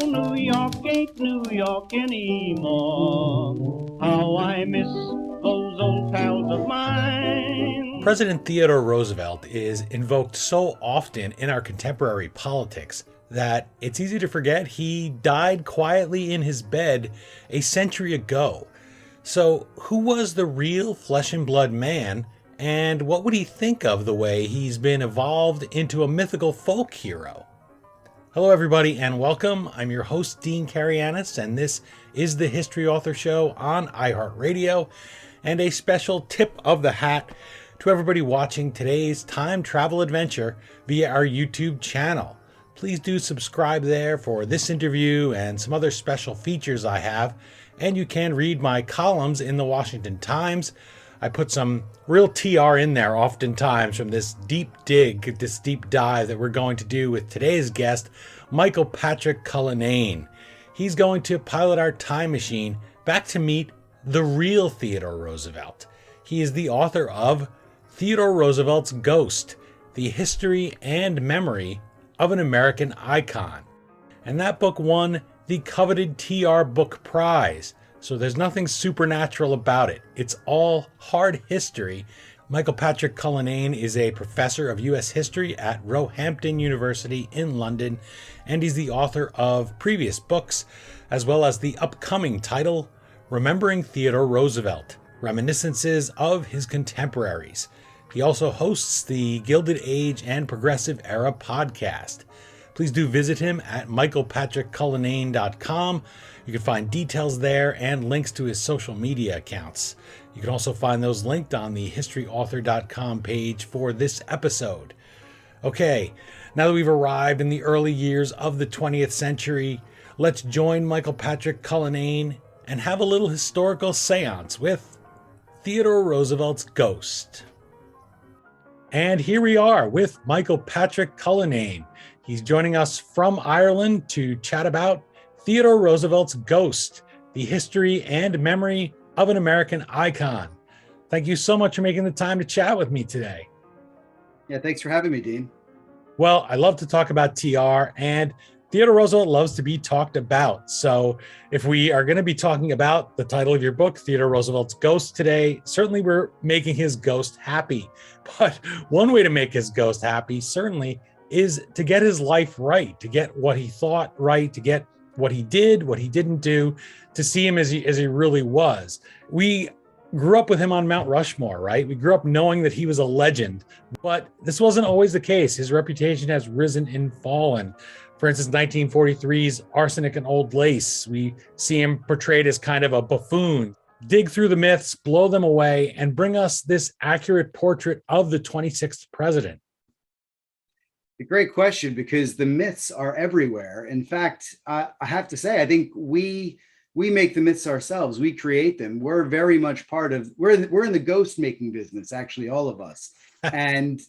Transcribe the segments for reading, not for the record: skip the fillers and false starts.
New York ain't New York anymore. How I miss those old pals of mine. President Theodore Roosevelt is invoked so often in our contemporary politics that it's easy to forget he died quietly in his bed a century ago. So, who was the real flesh and blood man, and what would he think of the way he's been evolved into a mythical folk hero? Hello, everybody, and welcome. I'm your host, Dean Karayanis, and this is the History Author Show on iHeartRadio, and a special tip of the hat to everybody watching today's time travel adventure via our YouTube channel. Please do subscribe there for this interview and some other special features I have, and you can read my columns in the Washington Times. I put some real TR in there oftentimes from this deep dig, this deep dive that we're going to do with today's guest, Michael Patrick Cullinane. He's going to pilot our time machine back to meet the real Theodore Roosevelt. He is the author of Theodore Roosevelt's Ghost, the history and memory of an American icon. And that book won the coveted TR Book Prize. So there's nothing supernatural about it. It's all hard history. Michael Patrick Cullinane is a professor of U.S. history at Roehampton University in London, and he's the author of previous books, as well as the upcoming title, Remembering Theodore Roosevelt, Reminiscences of His Contemporaries. He also hosts the Gilded Age and Progressive Era podcast. Please do visit him at michaelpatrickcullinane.com. You can find details there and links to his social media accounts. You can also find those linked on the historyauthor.com page for this episode. Okay, now that we've arrived in the early years of the 20th century, let's join Michael Patrick Cullinane and have a little historical seance with Theodore Roosevelt's ghost. And here we are with Michael Patrick Cullinane. He's joining us from Ireland to chat about Theodore Roosevelt's Ghost, the history and memory of an American icon. Thank you so much for making the time to chat with me today. Yeah, thanks for having me, Dean. Well, I love to talk about TR, and Theodore Roosevelt loves to be talked about. So if we are going to be talking about the title of your book, Theodore Roosevelt's Ghost, today, certainly we're making his ghost happy. But one way to make his ghost happy certainly is to get his life right, to get what he thought right, to get what he did, what he didn't do, to see him as he really was. We grew up with him on Mount Rushmore, right? We grew up knowing that he was a legend, but this wasn't always the case. His reputation has risen and fallen. For instance, 1943's Arsenic and Old Lace, we see him portrayed as kind of a buffoon. Dig through the myths, blow them away, and bring us this accurate portrait of the 26th president. A great question, because the myths are everywhere. In fact, I have to say, I think we make the myths ourselves. We create them. We're very much part of, we're in the ghost making business, actually, all of us. And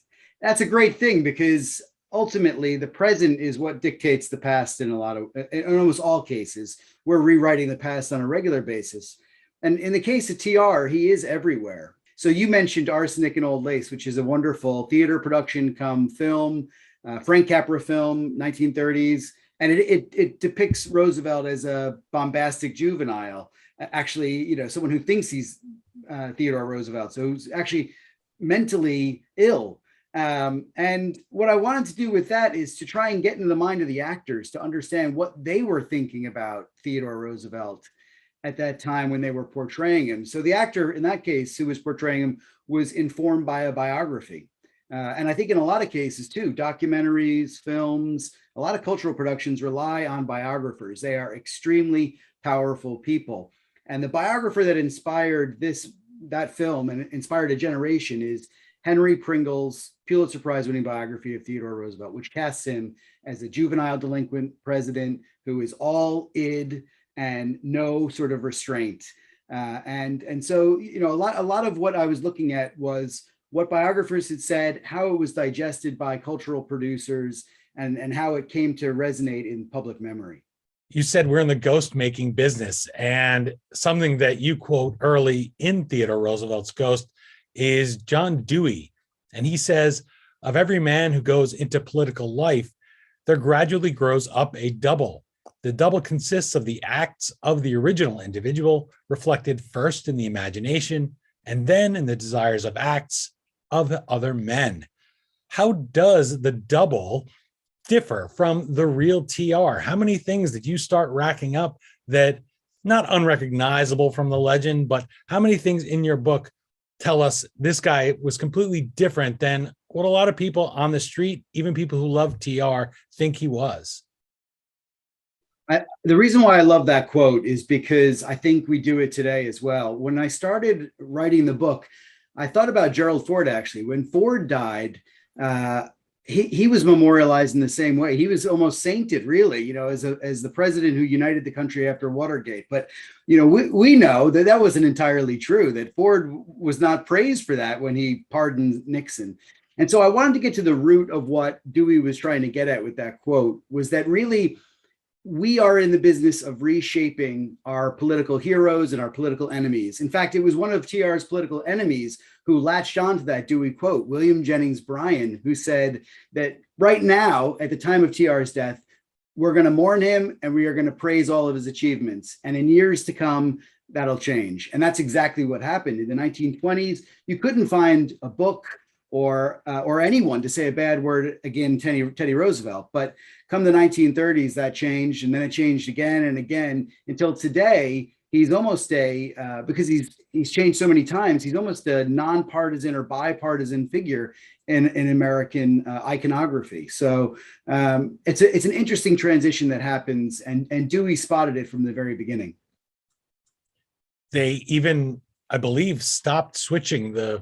that's a great thing, because ultimately the present is what dictates the past in almost all cases. We're rewriting the past on a regular basis. And in the case of TR, he is everywhere. So you mentioned Arsenic and Old Lace, which is a wonderful theater production come film, Frank Capra film, 1930s. And it depicts Roosevelt as a bombastic juvenile, actually, someone who thinks he's Theodore Roosevelt, so who's actually mentally ill. And what I wanted to do with that is to try and get into the mind of the actors to understand what they were thinking about Theodore Roosevelt at that time when they were portraying him. So the actor in that case who was portraying him was informed by a biography. And I think in a lot of cases too, documentaries, films, a lot of cultural productions rely on biographers. They are extremely powerful people. And the biographer that inspired that film and inspired a generation is Henry Pringle's Pulitzer Prize winning biography of Theodore Roosevelt, which casts him as a juvenile delinquent president who is all id and no sort of restraint. And so, a lot of what I was looking at was what biographers had said, how it was digested by cultural producers, and how it came to resonate in public memory. You said we're in the ghost making business, and something that you quote early in Theodore Roosevelt's Ghost is John Dewey. And he says, of every man who goes into political life, there gradually grows up a double. The double consists of the acts of the original individual, reflected first in the imagination and then in the desires of acts of other men. How does the double differ from the real TR? How many things did you start racking up that not unrecognizable from the legend, but how many things in your book tell us this guy was completely different than what a lot of people on the street, even people who love TR, think he was? The reason why I love that quote is because I think we do it today as well. When I started writing the book, I thought about Gerald Ford, actually. When Ford died, he was memorialized in the same way. He was almost sainted, really, as the president who united the country after Watergate. But, we know that that wasn't entirely true, that Ford was not praised for that when he pardoned Nixon. And so I wanted to get to the root of what Dewey was trying to get at with that quote, was that really we are in the business of reshaping our political heroes and our political enemies. In fact, it was one of TR's political enemies who latched onto that Dewey quote, William Jennings Bryan, who said that right now, at the time of TR's death, we're going to mourn him and we are going to praise all of his achievements. And in years to come, that'll change. And that's exactly what happened. In the 1920s, you couldn't find a book or anyone to say a bad word against Teddy Roosevelt. But come the 1930s, that changed, and then it changed again and again until today. He's almost because he's changed so many times, he's almost a nonpartisan or bipartisan figure in American iconography. So it's an interesting transition that happens, and Dewey spotted it from the very beginning. They even, I believe, stopped switching the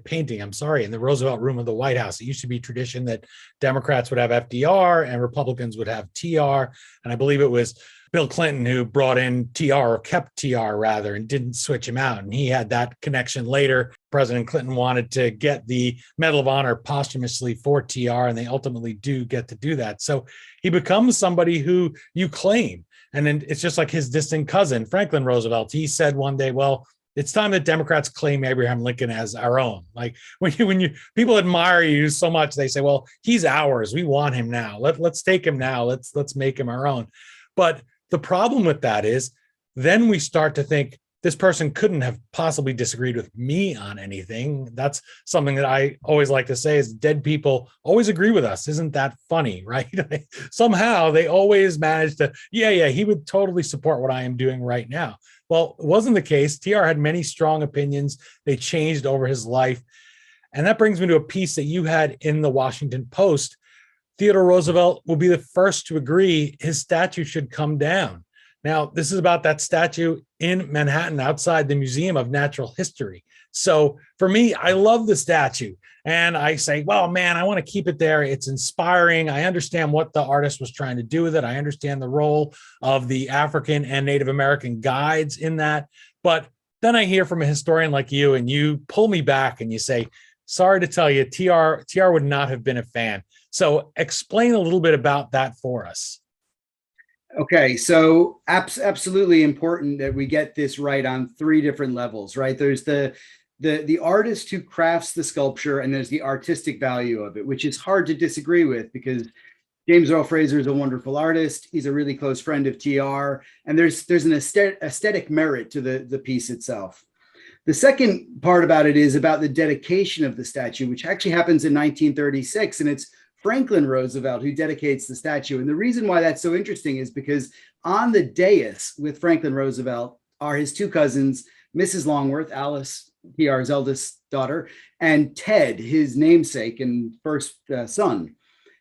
painting, in the Roosevelt room of the White House. It used to be tradition that Democrats would have FDR and Republicans would have TR. And I believe it was Bill Clinton who brought in TR, or kept TR rather, and didn't switch him out. And he had that connection later. President Clinton wanted to get the Medal of Honor posthumously for TR, and they ultimately do get to do that. So he becomes somebody who you claim. And then it's just like his distant cousin, Franklin Roosevelt. He said one day, well, it's time that Democrats claim Abraham Lincoln as our own. Like when you people admire you so much, they say, well, he's ours. We want him now. Let's take him now. Let's make him our own. But the problem with that is then we start to think this person couldn't have possibly disagreed with me on anything. That's something that I always like to say is dead people always agree with us. Isn't that funny, right? Somehow they always manage to, yeah, he would totally support what I am doing right now. Well, it wasn't the case. TR had many strong opinions. They changed over his life. And that brings me to a piece that you had in the Washington Post. Theodore Roosevelt will be the first to agree his statue should come down. Now, this is about that statue in Manhattan outside the Museum of Natural History. So for me, I love the statue. And I say, well, man, I want to keep it there. It's inspiring. I understand what the artist was trying to do with it. I understand the role of the African and Native American guides in that. But then I hear from a historian like you, and you pull me back and you say, sorry to tell you, TR would not have been a fan. So explain a little bit about that for us. Okay, so absolutely important that we get this right on three different levels, right? There's the artist who crafts the sculpture, and there's the artistic value of it, which is hard to disagree with because James Earl Fraser is a wonderful artist. He's a really close friend of TR, and there's an aesthetic merit to the piece itself. The second part about it is about the dedication of the statue, which actually happens in 1936, and it's Franklin Roosevelt who dedicates the statue. And the reason why that's so interesting is because on the dais with Franklin Roosevelt are his two cousins, Mrs. Longworth, Alice, TR's eldest daughter, and Ted, his namesake and first son.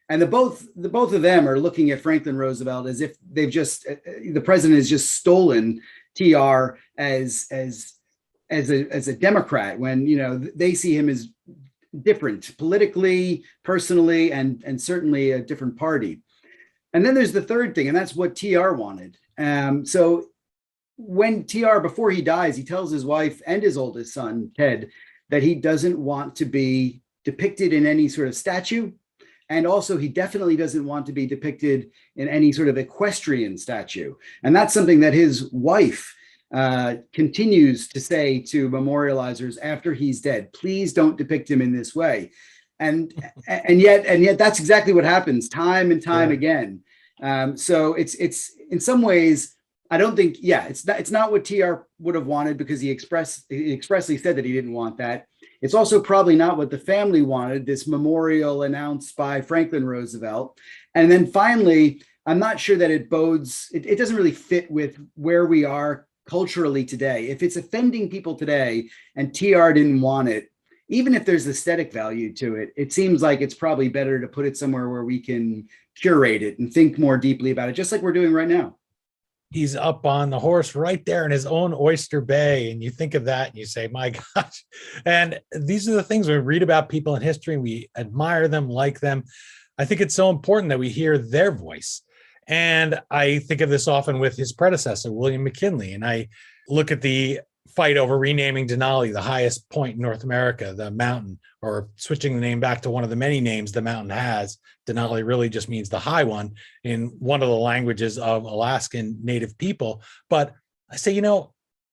And the both of them are looking at Franklin Roosevelt as if the president has just stolen TR as a Democrat, when they see him as different politically, personally, and certainly a different party. And then there's the third thing, and that's what TR wanted. So when TR, before he dies, he tells his wife and his oldest son, Ted, that he doesn't want to be depicted in any sort of statue. And also, he definitely doesn't want to be depicted in any sort of equestrian statue. And that's something that his wife continues to say to memorializers after he's dead. Please don't depict him in this way. And yet that's exactly what happens time and time again. So it's in some ways, I don't think, yeah, it's not what TR would have wanted, because he expressly said that he didn't want that. It's also probably not what the family wanted, this memorial announced by Franklin Roosevelt. And then finally, I'm not sure that it doesn't really fit with where we are culturally today. If it's offending people today and TR didn't want it, even if there's aesthetic value to it, it seems like it's probably better to put it somewhere where we can curate it and think more deeply about it, just like we're doing right now. He's up on the horse right there in his own oyster bay. And you think of that and you say, my gosh. And these are the things we read about people in history and we admire them, like them. I think it's so important that we hear their voice. And I think of this often with his predecessor, William McKinley. And I look at the fight over renaming Denali, the highest point in North America, the mountain, or switching the name back to one of the many names the mountain has. Denali really just means the high one in one of the languages of Alaskan Native people. But I say,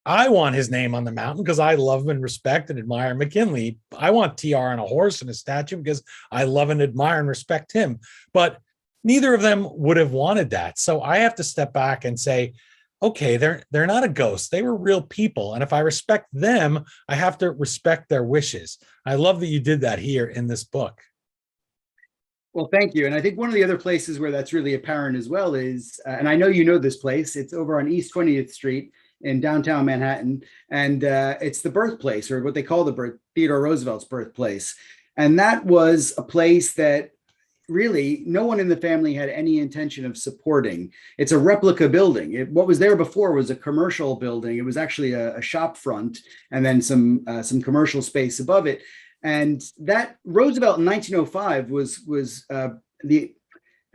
I want his name on the mountain because I love and respect and admire McKinley. I want TR on a horse and a statue because I love and admire and respect him. But neither of them would have wanted that. So I have to step back and say, okay, they're not a ghost. They were real people. And if I respect them, I have to respect their wishes. I love that you did that here in this book. Well, thank you. And I think one of the other places where that's really apparent as well is, and I know you know this place, it's over on East 20th Street in downtown Manhattan. And it's the birthplace, or what they call Theodore Roosevelt's birthplace. And that was a place that really no one in the family had any intention of supporting. It's a replica building. What was there before was a commercial building. It was actually a shop front and then some commercial space above it. And that Roosevelt in 1905 there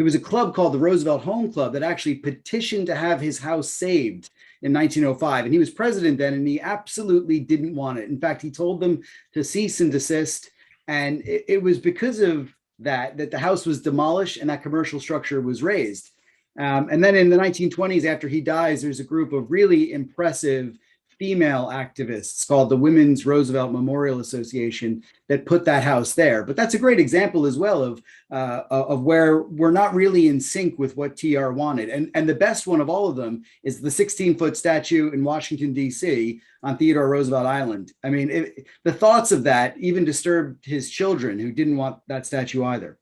was a club called the Roosevelt Home Club that actually petitioned to have his house saved in 1905. And he was president then, and he absolutely didn't want it. In fact, he told them to cease and desist. And it was because of that the house was demolished and that commercial structure was razed. And then in the 1920s, after he dies, there's a group of really impressive female activists called the Women's Roosevelt Memorial Association that put that house there. But that's a great example as well of where we're not really in sync with what TR wanted. And the best one of all of them is the 16-foot statue in Washington, D.C. on Theodore Roosevelt Island. I mean, the thoughts of that even disturbed his children, who didn't want that statue either.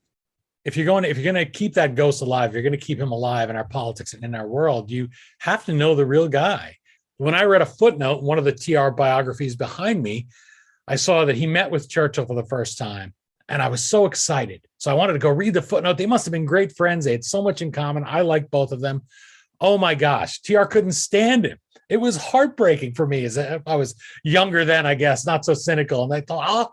If you're going to keep that ghost alive, you're going to keep him alive in our politics and in our world, you have to know the real guy. When I read a footnote in one of the TR biographies behind me, I saw that he met with Churchill for the first time, and I was so excited. So I wanted to go read the footnote. They must have been great friends. They had so much in common. I liked both of them. Oh my gosh, TR couldn't stand him. It was heartbreaking for me. As I was younger then, I guess, not so cynical. And I thought,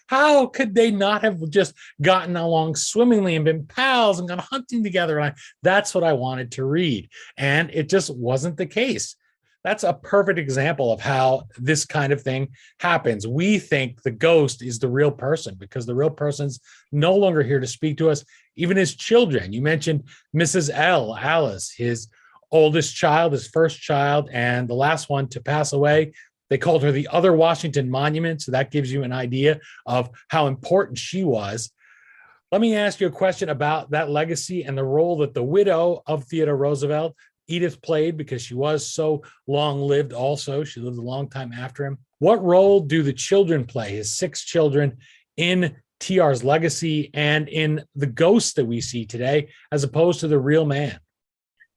how could they not have just gotten along swimmingly and been pals and gone hunting together? And that's what I wanted to read. And it just wasn't the case. That's a perfect example of how this kind of thing happens. We think the ghost is the real person because the real person's no longer here to speak to us, even his children. You mentioned Mrs. L, Alice, his oldest child, his first child, and the last one to pass away. They called her the other Washington Monument, so that gives you an idea of how important she was. Let me ask you a question about that legacy and the role that the widow of Theodore Roosevelt, Edith, played, because she was so long-lived also. She lived a long time after him. What role do the children play, his 6 children, in TR's legacy and in the ghosts that we see today, as opposed to the real man?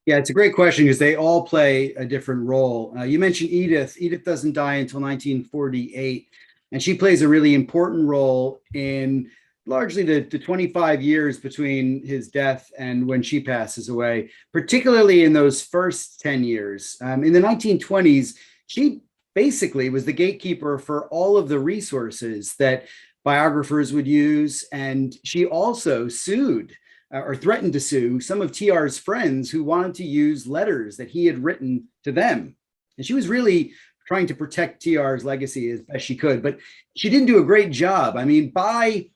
Yeah, it's a great question because they all play a different role. You mentioned Edith. Edith doesn't die until 1948, and she plays a really important role in largely the 25 years between his death and when she passes away, particularly in those first 10 years. In the 1920s, she basically was the gatekeeper for all of the resources that biographers would use. And she also sued or threatened to sue some of TR's friends who wanted to use letters that he had written to them. And she was really trying to protect TR's legacy as best she could, but she didn't do a great job. I mean, by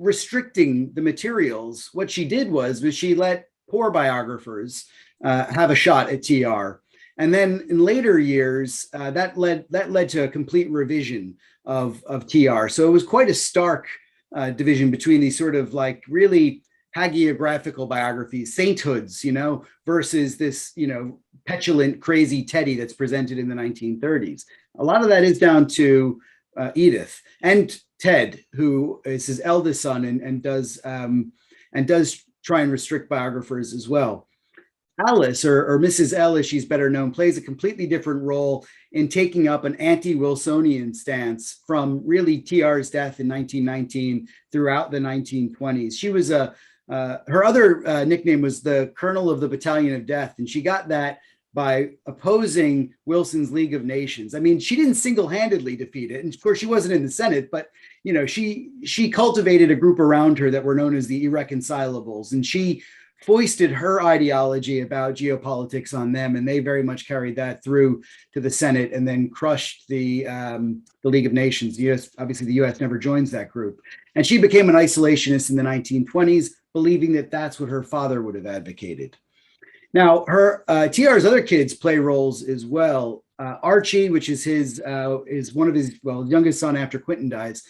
restricting the materials, what she did was she let poor biographers have a shot at TR. And then in later years, that led to a complete revision of TR. So it was quite a stark division between these sort of like really hagiographical biographies, sainthoods, versus this, petulant, crazy Teddy that's presented in the 1930s. A lot of that is down to Edith and Ted, who is his eldest son and does try and restrict biographers as well. Alice, or Mrs. L, as she's better known, plays a completely different role in taking up an anti-Wilsonian stance from really TR's death in 1919 throughout the 1920s. She was her other nickname was the Colonel of the Battalion of Death, and she got that by opposing Wilson's League of Nations. I mean, she didn't single-handedly defeat it, and of course she wasn't in the Senate, but she cultivated a group around her that were known as the Irreconcilables, and she foisted her ideology about geopolitics on them, and they very much carried that through to the Senate and then crushed the League of Nations. The US, obviously, the U.S. never joins that group. And she became an isolationist in the 1920s, believing that that's what her father would have advocated. Now, her TR's other kids play roles as well. Archie, which is is one of his youngest son after Quentin dies.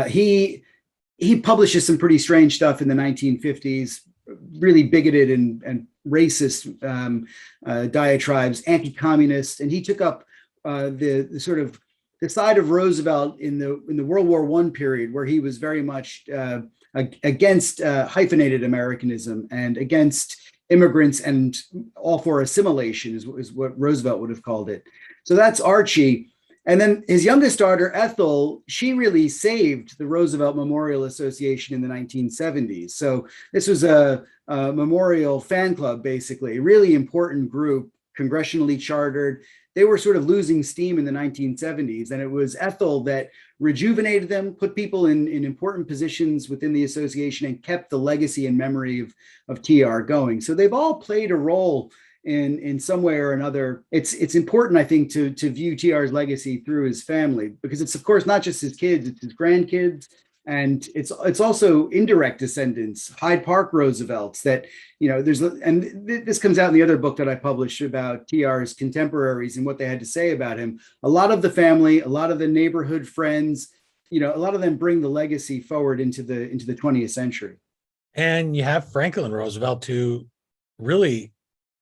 He publishes some pretty strange stuff in the 1950s. Really bigoted and racist diatribes, anti-communist, and he took up the sort of the side of Roosevelt in the World War I period, where he was very much against hyphenated Americanism and against immigrants and all for assimilation is what Roosevelt would have called it. So that's Archie. And then his youngest daughter, Ethel, she really saved the Roosevelt Memorial Association in the 1970s. So this was a memorial fan club, basically, a really important group, congressionally chartered. They were sort of losing steam in the 1970s. And it was Ethel that rejuvenated them, put people in important positions within the association, and kept the legacy and memory of TR going. So they've all played a role in some way or another. It's important, I think, to view TR's legacy through his family, because it's, of course, not just his kids, it's his grandkids, and it's also indirect descendants, Hyde Park Roosevelts that, this comes out in the other book that I published about TR's contemporaries and what they had to say about him. A lot of the family, a lot of the neighborhood friends, a lot of them bring the legacy forward into the 20th century. And you have Franklin Roosevelt, who really,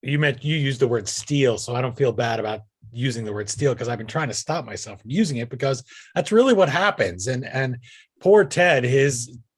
you used the word steal, so I don't feel bad about using the word steal, because I've been trying to stop myself from using it, because that's really what happens. And poor Ted,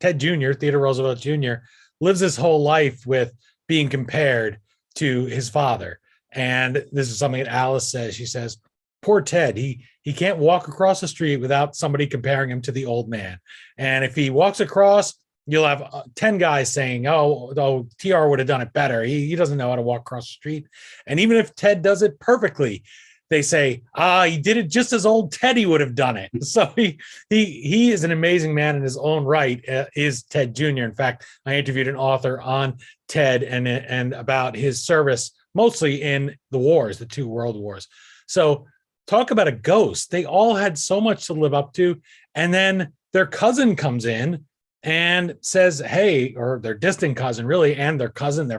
Ted Jr., Theodore Roosevelt Jr., lives his whole life with being compared to his father. And this is something that Alice says. She says, poor Ted, he can't walk across the street without somebody comparing him to the old man. And if he walks across, you'll have 10 guys saying, oh, TR would have done it better. He doesn't know how to walk across the street. And even if Ted does it perfectly, they say, he did it just as old Teddy would have done it. So he is an amazing man in his own right, is Ted Jr. In fact, I interviewed an author on Ted and about his service, mostly in the wars, the two world wars. So talk about a ghost. They all had so much to live up to. And then their cousin comes in and says, hey, or their distant cousin, really, and their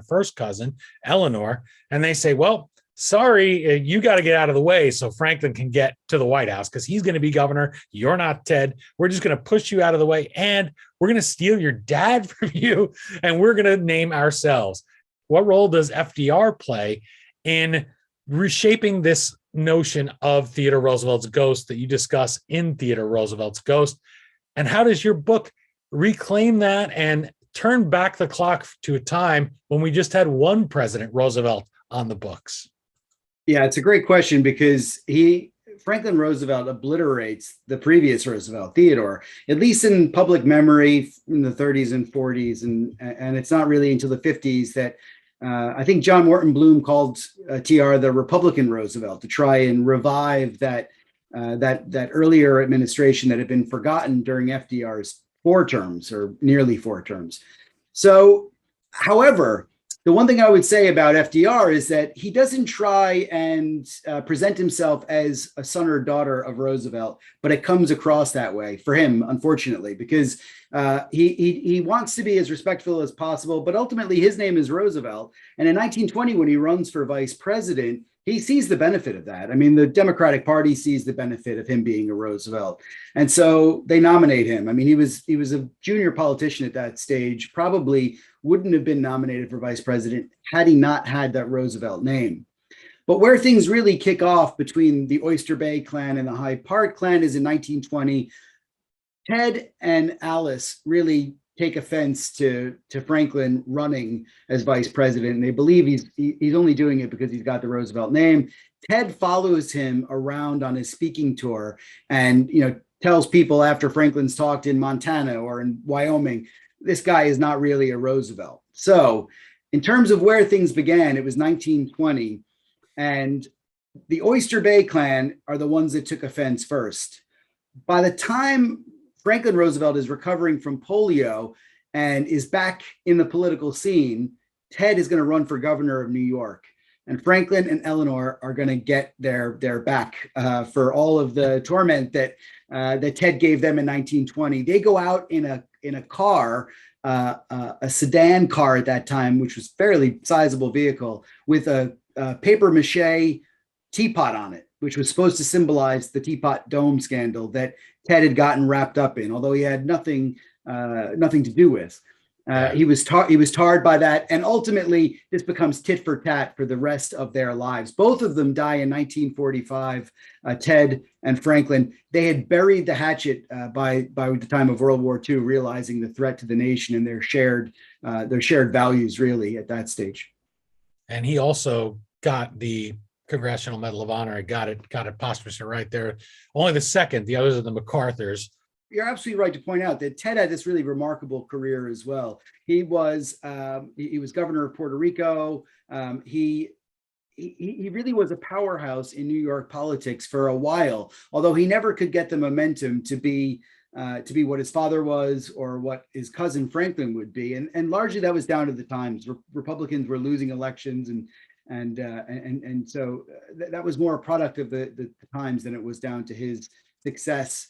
first cousin, Eleanor, and they say, well, sorry, you got to get out of the way so Franklin can get to the White House, because he's going to be governor. You're not Ted. We're just going to push you out of the way, and we're going to steal your dad from you, and we're going to name ourselves. What role does FDR play in reshaping this notion of Theodore Roosevelt's ghost that you discuss in Theodore Roosevelt's Ghost? And how does your book reclaim that and turn back the clock to a time when we just had one President Roosevelt on the books? Yeah, it's a great question, because Franklin Roosevelt obliterates the previous Roosevelt, Theodore, at least in public memory in the 30s and 40s. And it's not really until the 50s that I think John Morton Bloom called TR the Republican Roosevelt, to try and revive that earlier administration that had been forgotten during FDR's 4 terms, or nearly 4 terms. So, however, the one thing I would say about FDR is that he doesn't try and present himself as a son or daughter of Roosevelt, but it comes across that way for him, unfortunately, because he wants to be as respectful as possible, but ultimately his name is Roosevelt. And in 1920, when he runs for vice president, he sees the benefit of that. I mean, the Democratic Party sees the benefit of him being a Roosevelt, and so they nominate him. I mean, he was a junior politician at that stage, probably wouldn't have been nominated for vice president had he not had that Roosevelt name. But where things really kick off between the Oyster Bay clan and the Hyde Park clan is in 1920. Ted and Alice really take offense to Franklin running as vice president. And they believe he's only doing it because he's got the Roosevelt name. Ted follows him around on his speaking tour and, tells people after Franklin's talked in Montana or in Wyoming, this guy is not really a Roosevelt. So in terms of where things began, it was 1920. And the Oyster Bay clan are the ones that took offense first. By the time Franklin Roosevelt is recovering from polio and is back in the political scene, Ted is going to run for governor of New York. And Franklin and Eleanor are going to get their back for all of the torment that Ted gave them in 1920. They go out in a car, a sedan car at that time, which was a fairly sizable vehicle, with a paper mache teapot on it, which was supposed to symbolize the Teapot Dome scandal that Ted had gotten wrapped up in, although he had nothing to do with. He was tarred by that, and ultimately this becomes tit for tat for the rest of their lives. Both of them die in 1945. Ted and Franklin. They had buried the hatchet by the time of World War II, realizing the threat to the nation and their shared values really at that stage. And he also got the Congressional Medal of Honor. I got it posthumously right there. Only the second. The others are the MacArthurs. You're absolutely right to point out that Ted had this really remarkable career as well. He was governor of Puerto Rico. He really was a powerhouse in New York politics for a while, although he never could get the momentum to be what his father was or what his cousin Franklin would be, and largely that was down to the times. Republicans were losing elections, and so that was more a product of the times than it was down to his success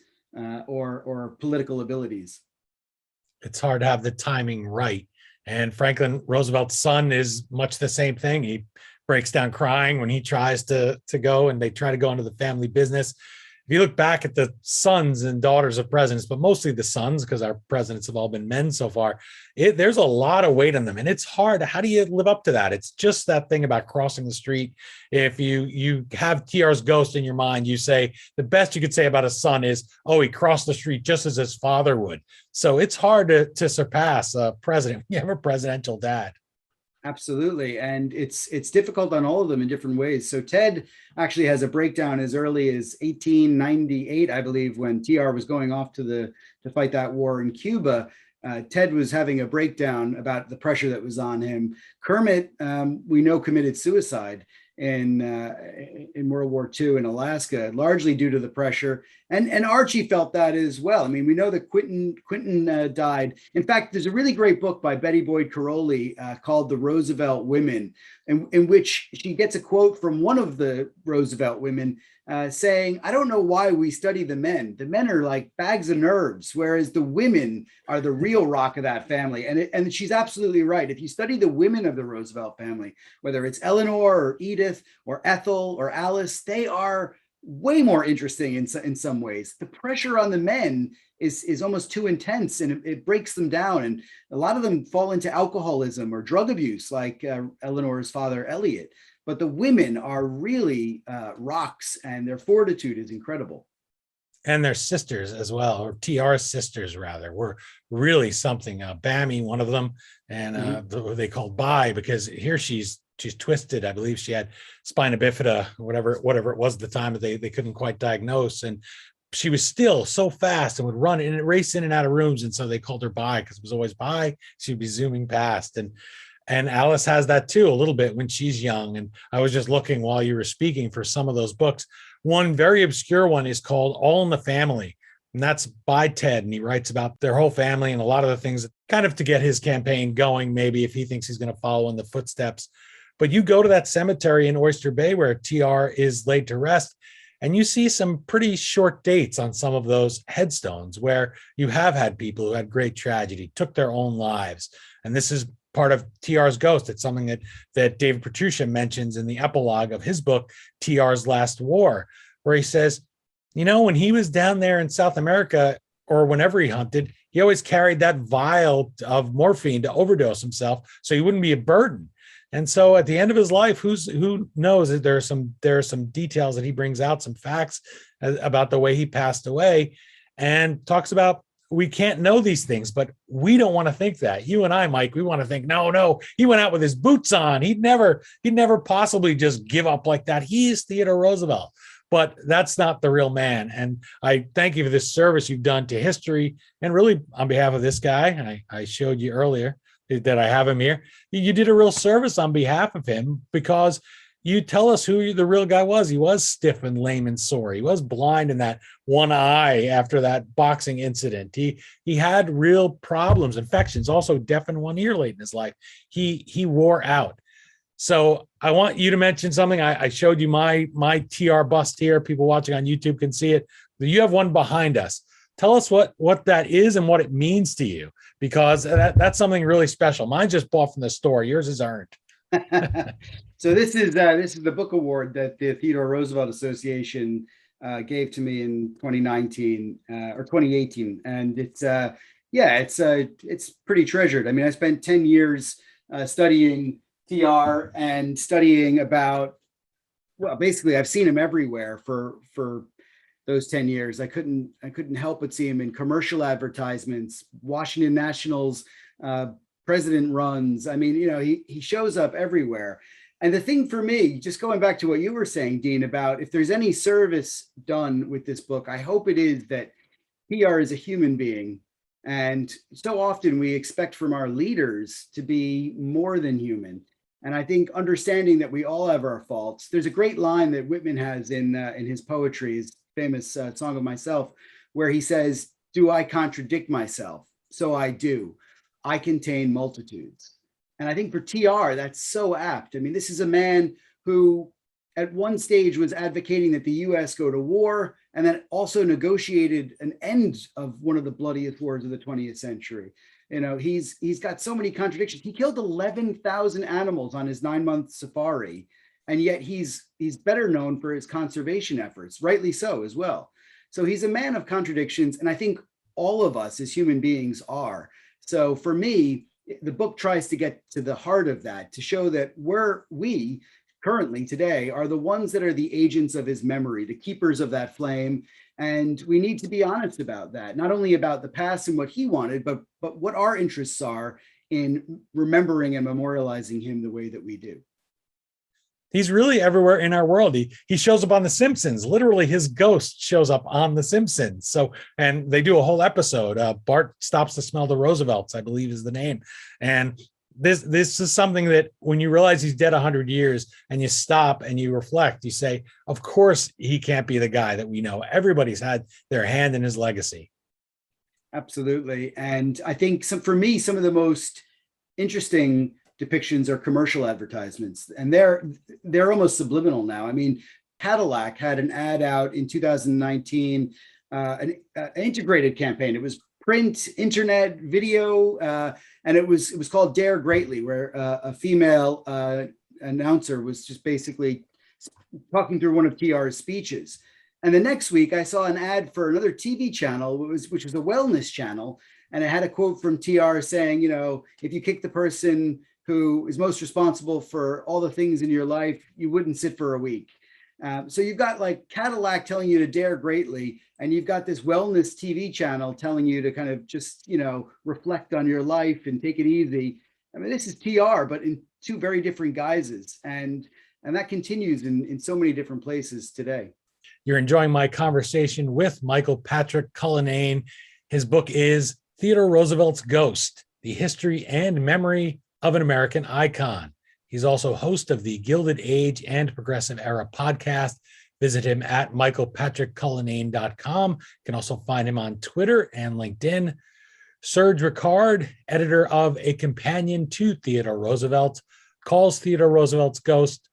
or political abilities. It's hard to have the timing right. And Franklin Roosevelt's son is much the same thing. He breaks down crying when he tries to go, and they try to go into the family business. If you look back at the sons and daughters of presidents, but mostly the sons, because our presidents have all been men so far, there's a lot of weight on them, and it's hard. How do you live up to that? It's just that thing about crossing the street. If you have TR's ghost in your mind, you say the best you could say about a son is, oh, he crossed the street just as his father would. So it's hard to surpass a president. You have a presidential dad. Absolutely. And it's difficult on all of them in different ways. So Ted actually has a breakdown as early as 1898, I believe, when TR was going off to fight that war in Cuba. Ted was having a breakdown about the pressure that was on him. Kermit, we know, committed suicide in World War II in Alaska, largely due to the pressure. And Archie felt that as well. I mean, we know that Quentin died. In fact, there's a really great book by Betty Boyd Caroli called The Roosevelt Women, in which she gets a quote from one of the Roosevelt women saying, I don't know why we study the men. The men are like bags of nerves, whereas the women are the real rock of that family. And she's absolutely right. If you study the women of the Roosevelt family, whether it's Eleanor or Edith or Ethel or Alice, they are way more interesting in some ways. The pressure on the men is almost too intense, and it breaks them down. And a lot of them fall into alcoholism or drug abuse, like Eleanor's father, Elliot. But the women are really rocks, and their fortitude is incredible. And their sisters as well, or TR's sisters rather, were really something. Bammy, one of them, and they called Bi, because here she's twisted. I believe she had spina bifida, whatever it was at the time that they couldn't quite diagnose. And she was still so fast and would run and race in and out of rooms. And so they called her Bi, because it was always Bi. She'd be zooming past. And Alice has that too, a little bit when she's young. And I was just looking while you were speaking for some of those books. One very obscure one is called All in the Family. And that's by Ted. And he writes about their whole family and a lot of the things kind of to get his campaign going, maybe if he thinks he's going to follow in the footsteps. But you go to that cemetery in Oyster Bay where TR is laid to rest, and you see some pretty short dates on some of those headstones where you have had people who had great tragedy, took their own lives. And this is part of TR's ghost. It's something that David Petruccia mentions in the epilogue of his book, TR's Last War, where he says, when he was down there in South America or whenever he hunted, he always carried that vial of morphine to overdose himself so he wouldn't be a burden. And so at the end of his life, who knows that there are some details that he brings out, some facts about the way he passed away, and talks about, we can't know these things, but we don't want to think that. You and I, Mike, we want to think, no, he went out with his boots on. He'd never possibly just give up like that. He is Theodore Roosevelt, but that's not the real man. And I thank you for this service you've done to history. And really, on behalf of this guy, I showed you earlier that I have him here. You did a real service on behalf of him, because you tell us who the real guy was. He was stiff and lame and sore. He was blind in that one eye after that boxing incident. He had real problems, infections, also deaf in one ear late in his life. He wore out. So I want you to mention something. I showed you my TR bust here. People watching on YouTube can see it. You have one behind us. Tell us what that is and what it means to you, because that's something really special. Mine just bought from the store. Yours is earned. So this is the book award that the Theodore Roosevelt Association gave to me in 2019 or 2018, and it's pretty treasured. I mean, I spent 10 years studying TR and studying about, well, basically I've seen him everywhere for those 10 years. I couldn't help but see him in commercial advertisements, Washington Nationals, president runs. I mean, he shows up everywhere. And the thing for me, just going back to what you were saying, Dean, about if there's any service done with this book, I hope it is that PR is a human being. And so often we expect from our leaders to be more than human. And I think understanding that we all have our faults. There's a great line that Whitman has in his poetry, his famous Song of Myself, where he says, "Do I contradict myself? So I do. I contain multitudes." And I think for TR, that's so apt. I mean, this is a man who at one stage was advocating that the US go to war, and then also negotiated an end of one of the bloodiest wars of the 20th century. He's got so many contradictions. He killed 11,000 animals on his 9-month safari, and yet he's better known for his conservation efforts, rightly so as well. So he's a man of contradictions, and I think all of us as human beings are. So for me, the book tries to get to the heart of that, to show that we currently today are the ones that are the agents of his memory, the keepers of that flame. And we need to be honest about that, not only about the past and what he wanted, but what our interests are in remembering and memorializing him the way that we do. He's really everywhere in our world. He shows up on The Simpsons. Literally, his ghost shows up on The Simpsons. So, and they do a whole episode. Bart Stops to Smell the Roosevelts, I believe is the name. And this is something that when you realize he's dead 100 years and you stop and you reflect, you say, of course, he can't be the guy that we know. Everybody's had their hand in his legacy. Absolutely. And I think for me, some of the most interesting depictions are commercial advertisements, and they're almost subliminal now. I mean, Cadillac had an ad out in 2019, an integrated campaign. It was print, internet, video, and it was called Dare Greatly, where a female announcer was just basically talking through one of TR's speeches. And the next week, I saw an ad for another TV channel, which was a wellness channel, and it had a quote from TR saying, if you kick the person who is most responsible for all the things in your life, you wouldn't sit for a week. So you've got like Cadillac telling you to dare greatly, and you've got this wellness TV channel telling you to kind of just, reflect on your life and take it easy. I mean, this is TR, but in two very different guises. And that continues in so many different places today. You're enjoying my conversation with Michael Patrick Cullinane. His book is Theodore Roosevelt's Ghost, The History and Memory of an American Icon. He's also host of the Gilded Age and Progressive Era podcast. Visit him at michaelpatrickcullinane.com. You can also find him on Twitter and LinkedIn. Serge Ricard, editor of A Companion to Theodore Roosevelt, calls Theodore Roosevelt's Ghost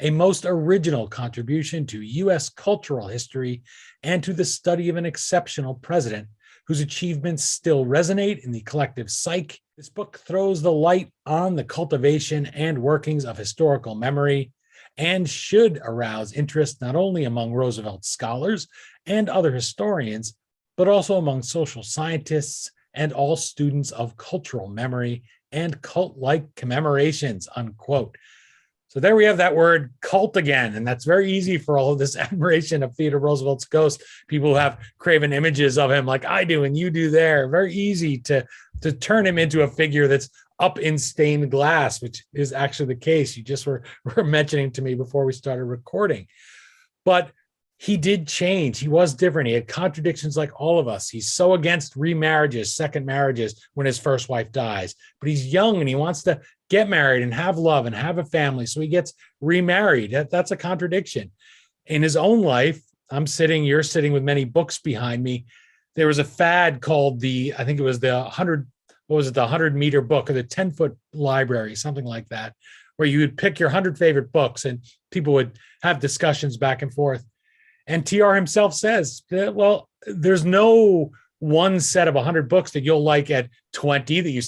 a most original contribution to U.S. cultural history and to the study of an exceptional president whose achievements still resonate in the collective psyche This book throws the light on the cultivation and workings of historical memory and should arouse interest not only among Roosevelt scholars and other historians, but also among social scientists and all students of cultural memory and cult-like commemorations, unquote. So there we have that word cult again. And that's very easy for all of this admiration of Theodore Roosevelt's ghost. People who have craven images of him like I do and you do there. Very easy to turn him into a figure that's up in stained glass, which is actually the case. You just were mentioning to me before we started recording. But he did change. He was different. He had contradictions like all of us. He's so against remarriages, second marriages when his first wife dies. But he's young and he wants to get married and have love and have a family. So he gets remarried. That's a contradiction. In his own life, you're sitting with many books behind me. There was a fad called I think it was the 100-meter book or the 10-foot library, something like that, where you would pick your 100 favorite books and people would have discussions back and forth. And TR himself says, well, there's no one set of 100 books that you'll like at 20 that you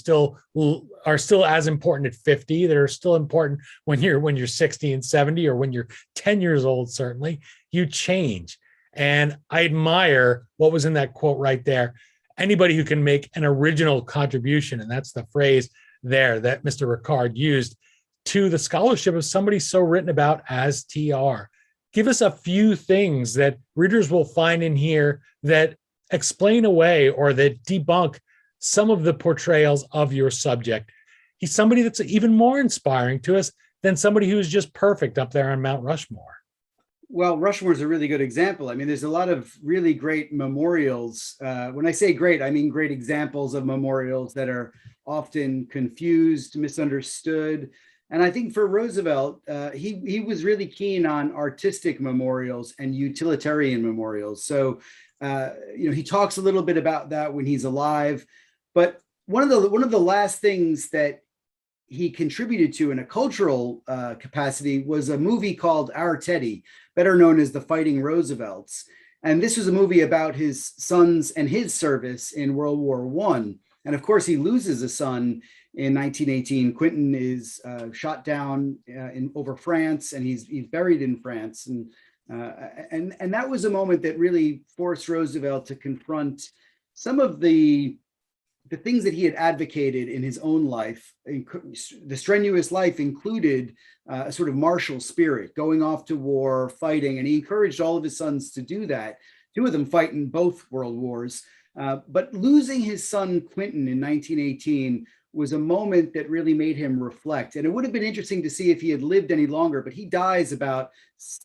are still as important at 50, that are still important when you're 60 and 70, or when you're 10 years old. Certainly you change. And I admire what was in that quote right there. Anybody who can make an original contribution, and that's the phrase there that Mr. Ricard used, to the scholarship of somebody so written about as TR. Give us a few things that readers will find in here that explain away or that debunk some of the portrayals of your subject. He's somebody that's even more inspiring to us than somebody who's just perfect up there on Mount Rushmore. Well, Rushmore is a really good example. I mean, there's a lot of really great memorials. When I say great, I mean great examples of memorials that are often confused, misunderstood. And I think for Roosevelt, he was really keen on artistic memorials and utilitarian memorials. So, he talks a little bit about that when he's alive. But one of the last things that he contributed to in a cultural capacity was a movie called Our Teddy, better known as The Fighting Roosevelts. And this was a movie about his sons and his service in World War I. And of course, he loses a son in 1918. Quentin is shot down over France, and he's buried in France. And that was a moment that really forced Roosevelt to confront some of the things that he had advocated in his own life. The strenuous life included a sort of martial spirit, going off to war, fighting, and he encouraged all of his sons to do that. Two of them fight in both world wars. But losing his son Quentin in 1918 was a moment that really made him reflect. And it would have been interesting to see if he had lived any longer, but he dies about,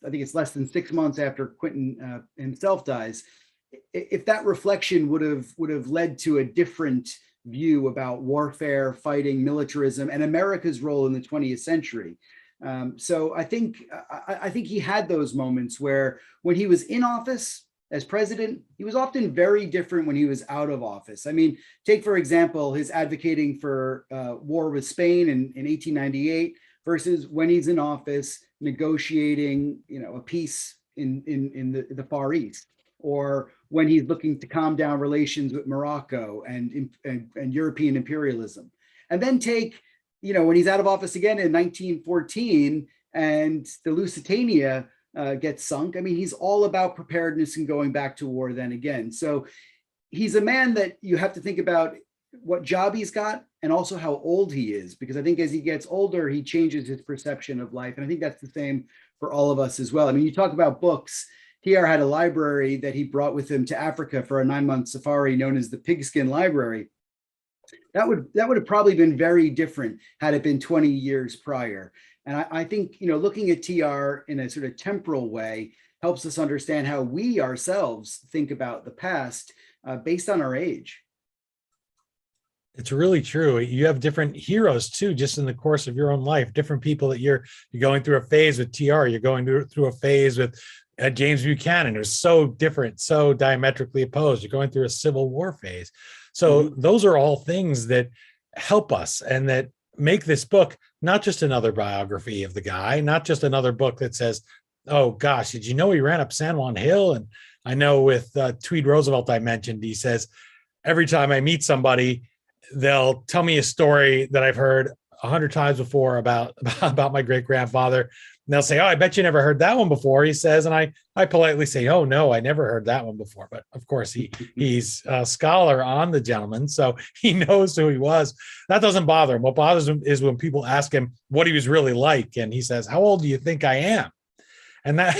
I think it's less than 6 months after Quentin himself dies. If that reflection would have led to a different view about warfare, fighting, militarism, and America's role in the 20th century. So I think he had those moments where when he was in office as president, he was often very different when he was out of office. I mean, take, for example, his advocating for war with Spain in 1898 versus when he's in office negotiating, a peace in the Far East, or when he's looking to calm down relations with Morocco and European imperialism. And then take, when he's out of office again in 1914 and the Lusitania gets sunk. I mean, he's all about preparedness and going back to war then again. So he's a man that you have to think about what job he's got and also how old he is, because I think as he gets older, he changes his perception of life. And I think that's the same for all of us as well. I mean, you talk about books. TR had a library that he brought with him to Africa for a 9-month safari known as the Pigskin Library. That would have probably been very different had it been 20 years prior. And I think, looking at TR in a sort of temporal way helps us understand how we ourselves think about the past based on our age. It's really true. You have different heroes too, just in the course of your own life, different people that you're going through a phase with TR, you're going through a phase with James Buchanan. It was so different, so diametrically opposed. You're going through a Civil War phase. So those are all things that help us and that make this book not just another biography of the guy, not just another book that says, oh gosh, did you know he ran up San Juan Hill? And I know with Tweed Roosevelt I mentioned, he says, every time I meet somebody, they'll tell me a story that I've heard 100 times before about my great grandfather. And they'll say, "Oh, I bet you never heard that one before," he says. And I politely say, "Oh, no, I never heard that one before." But of course, he's a scholar on the gentleman, so he knows who he was. That doesn't bother him. What bothers him is when people ask him what he was really like. And he says, "How old do you think I am?" And that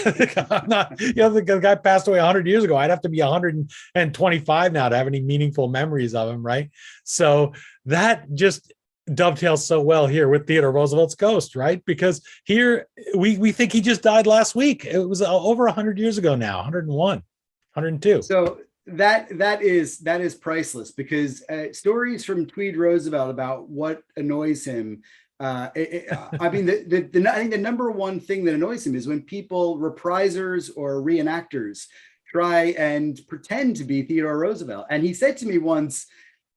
I'm not, the guy passed away 100 years ago. I'd have to be 125 now to have any meaningful memories of him, right? So that just dovetails so well here with Theodore Roosevelt's ghost, right? Because here we think he just died last week. It was over 100 years ago now, 101, 102. So that is priceless, because stories from Tweed Roosevelt about what annoys him. I mean, I think the number one thing that annoys him is when people, reprisers or reenactors, try and pretend to be Theodore Roosevelt. And he said to me once,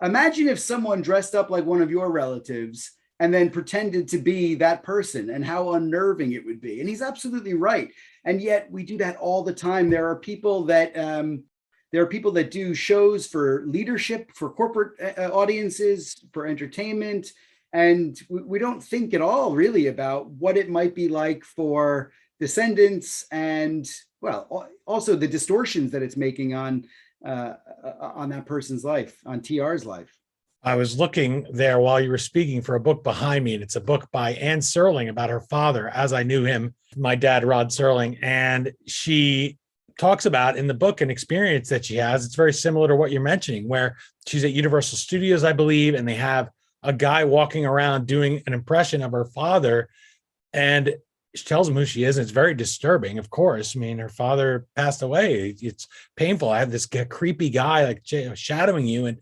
imagine if someone dressed up like one of your relatives and then pretended to be that person, and how unnerving it would be. And he's absolutely right. And yet we do that all the time. There are people that do shows for leadership, for corporate audiences, for entertainment. And we don't think at all really about what it might be like for descendants, and well, also the distortions that it's making on that person's life, on TR's life. I was looking there while you were speaking for a book behind me, and it's a book by Anne Serling about her father, as I knew him, my dad, Rod Serling. And she talks about in the book an experience that she has. It's very similar to what you're mentioning, where she's at Universal Studios, I believe, and they have a guy walking around doing an impression of her father, and she tells him who she is. And it's very disturbing, of course. I mean, her father passed away. It's painful. I have this creepy guy like shadowing you.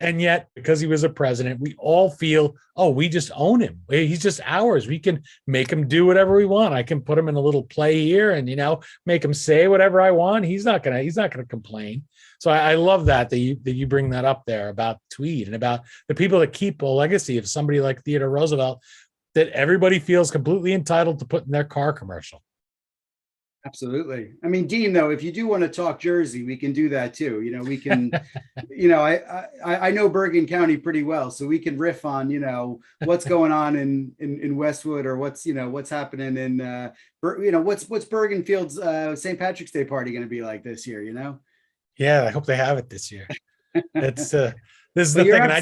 And yet, because he was a president, we all feel, oh, we just own him. He's just ours. We can make him do whatever we want. I can put him in a little play here and, make him say whatever I want. He's not gonna complain. So I love that you bring that up there about Tweed and about the people that keep a legacy of somebody like Theodore Roosevelt that everybody feels completely entitled to put in their car commercial. Absolutely. I mean, Dean, though, if you do want to talk Jersey, we can do that too. We can, I know Bergen County pretty well, so we can riff on, what's going on in Westwood, or what's happening in, what's Bergenfield's St. Patrick's Day party going to be like this year, Yeah, I hope they have it this year. It's this is the thing, and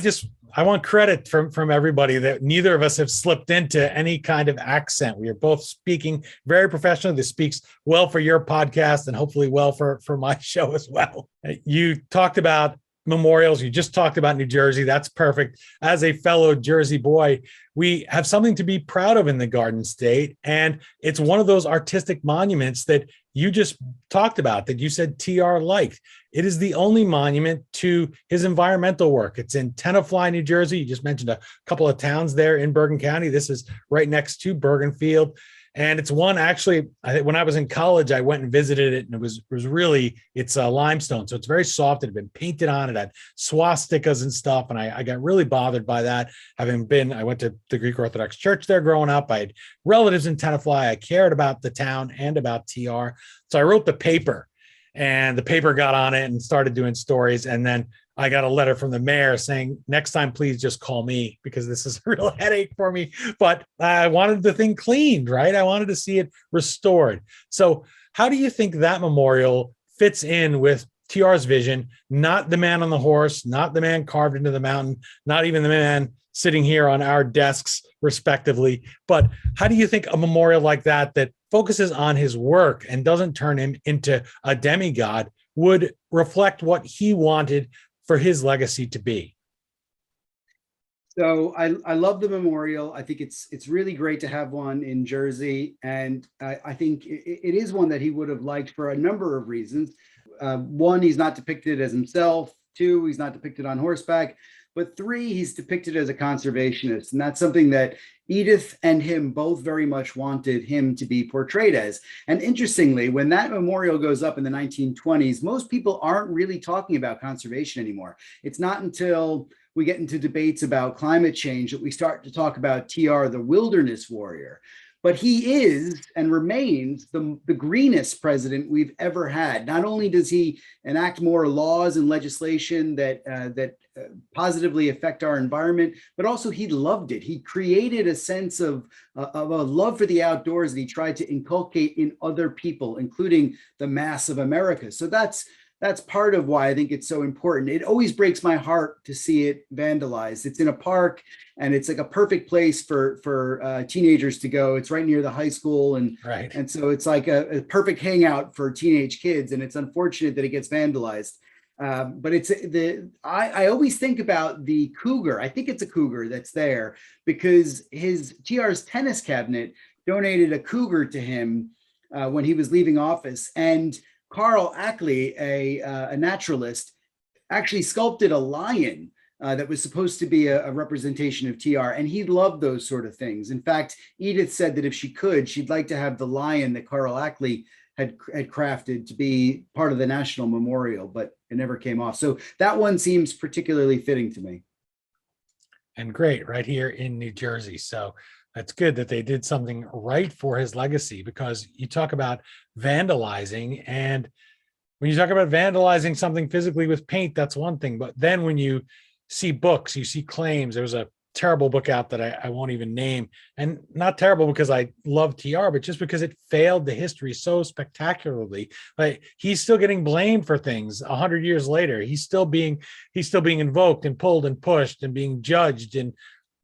I want credit from everybody that neither of us have slipped into any kind of accent. We are both speaking very professionally. This speaks well for your podcast, and hopefully well for my show as well. You talked about memorials. You just talked about New Jersey. That's perfect. As a fellow Jersey boy, we have something to be proud of in the Garden State, and it's one of those artistic monuments that you just talked about, that you said TR liked. It is the only monument to his environmental work. It's in Tenafly, New Jersey. You just mentioned a couple of towns there in Bergen County. This is right next to Bergenfield. And it's one, actually, when I was in college, I went and visited it, and it was really, it's limestone. So it's very soft. It had been painted on. It had swastikas and stuff. And I got really bothered by that. I went to the Greek Orthodox Church there growing up. I had relatives in Tenafly. I cared about the town and about TR. So I wrote the paper, and the paper got on it and started doing stories. And then I got a letter from the mayor saying, next time, please just call me, because this is a real headache for me. But I wanted the thing cleaned, right? I wanted to see it restored. So how do you think that memorial fits in with TR's vision? Not the man on the horse, not the man carved into the mountain, not even the man sitting here on our desks, respectively. But how do you think a memorial like that focuses on his work and doesn't turn him into a demigod would reflect what he wanted for his legacy to be? So I love the memorial. I think it's really great to have one in Jersey. And I think it is one that he would have liked for a number of reasons. One, he's not depicted as himself. Two, he's not depicted on horseback. But three, he's depicted as a conservationist. And that's something that Edith and him both very much wanted him to be portrayed as. And interestingly, when that memorial goes up in the 1920s, most people aren't really talking about conservation anymore. It's not until we get into debates about climate change that we start to talk about TR, the wilderness warrior. but he is and remains the greenest president we've ever had. Not only does he enact more laws and legislation that positively affect our environment, but also he loved it. He created a sense of a love for the outdoors that he tried to inculcate in other people, including the mass of America. So that's part of why I think it's so important. It always breaks my heart to see it vandalized. It's in a park, and it's like a perfect place for teenagers to go. It's right near the high school, and Right. and so it's like a perfect hangout for teenage kids. And it's unfortunate that it gets vandalized. But I always think about the cougar. I think it's a cougar that's there because TR's tennis cabinet donated a cougar to him when he was leaving office, and Carl Ackley, a naturalist, actually sculpted a lion that was supposed to be a representation of TR, and he loved those sort of things. In fact, Edith said that if she could, she'd like to have the lion that Carl Ackley had crafted to be part of the national memorial, but it never came off. So that one seems particularly fitting to me. And great, right here in New Jersey. So that's good that they did something right for his legacy, because you talk about vandalizing, and when you talk about vandalizing something physically with paint, that's one thing. But then when you see books, you see claims. There was a terrible book out that I won't even name, and not terrible because I love TR, but just because it failed the history so spectacularly. Like, he's still getting blamed for things 100 years later. He's still being invoked and pulled and pushed and being judged. And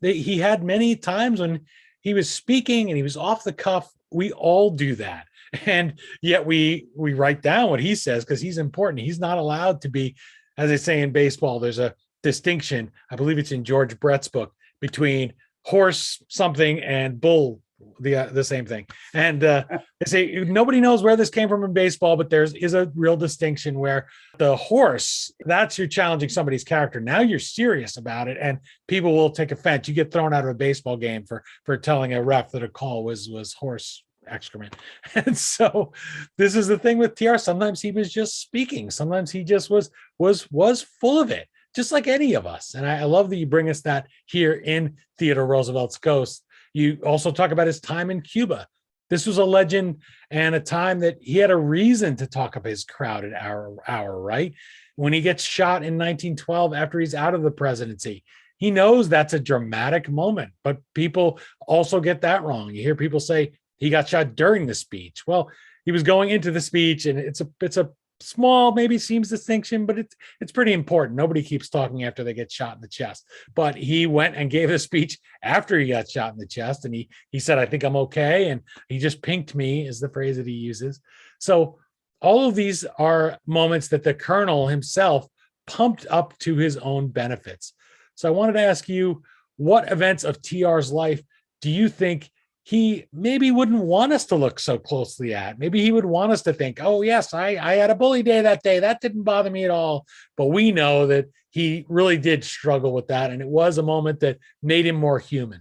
he had many times when he was speaking and he was off the cuff. We all do that. And yet we write down what he says because he's important. He's not allowed to be, as they say in baseball, there's a distinction, I believe it's in George Brett's book, between horse something and bull, the same thing. And they say nobody knows where this came from in baseball, but is a real distinction where the horse, that's you're challenging somebody's character. Now you're serious about it, and people will take offense. You get thrown out of a baseball game for telling a ref that a call was horse excrement. And so this is the thing with TR. Sometimes he was just speaking. Sometimes he just was full of it, just like any of us. And I love that you bring us that here in Theodore Roosevelt's Ghost. You also talk about his time in Cuba. This was a legend and a time that he had a reason to talk up his crowded hour, right? When he gets shot in 1912 after he's out of the presidency, he knows that's a dramatic moment, but people also get that wrong. You hear people say he got shot during the speech. Well, he was going into the speech, and it's a small, maybe seems distinction, but it's pretty important. Nobody keeps talking after they get shot in the chest. But he went and gave a speech after he got shot in the chest, and he said, "I think I'm okay," and he just pinked me, is the phrase that he uses. So all of these are moments that the colonel himself pumped up to his own benefits. So I wanted to ask you, what events of TR's life do you think he maybe wouldn't want us to look so closely at? Maybe he would want us to think, oh, yes, I had a bully day that day. That didn't bother me at all. But we know that he really did struggle with that. And it was a moment that made him more human.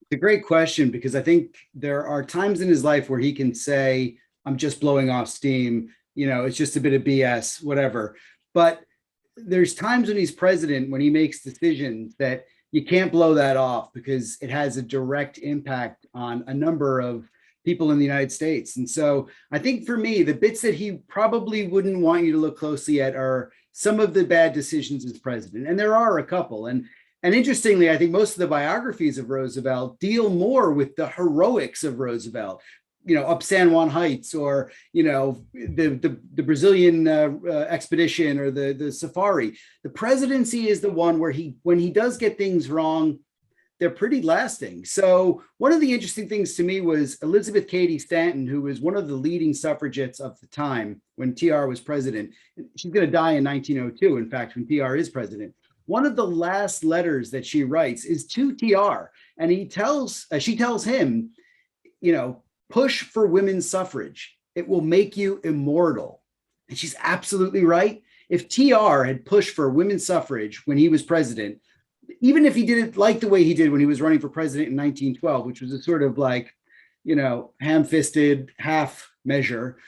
It's a great question, because I think there are times in his life where he can say, I'm just blowing off steam. It's just a bit of BS, whatever. But there's times when he's president, when he makes decisions that you can't blow that off, because it has a direct impact on a number of people in the United States. And so I think for me, the bits that he probably wouldn't want you to look closely at are some of the bad decisions as president. And there are a couple. And interestingly, I think most of the biographies of Roosevelt deal more with the heroics of Roosevelt, up San Juan Heights, or, the Brazilian expedition, or the safari. The presidency is the one where when he does get things wrong, they're pretty lasting. So one of the interesting things to me was Elizabeth Cady Stanton, who was one of the leading suffragettes of the time when TR was president. She's going to die in 1902, in fact, when TR is president. One of the last letters that she writes is to TR, and she tells him, push for women's suffrage. It will make you immortal. And she's absolutely right. If TR had pushed for women's suffrage when he was president, even if he didn't like the way he did when he was running for president in 1912, which was a sort of like, ham-fisted half measure,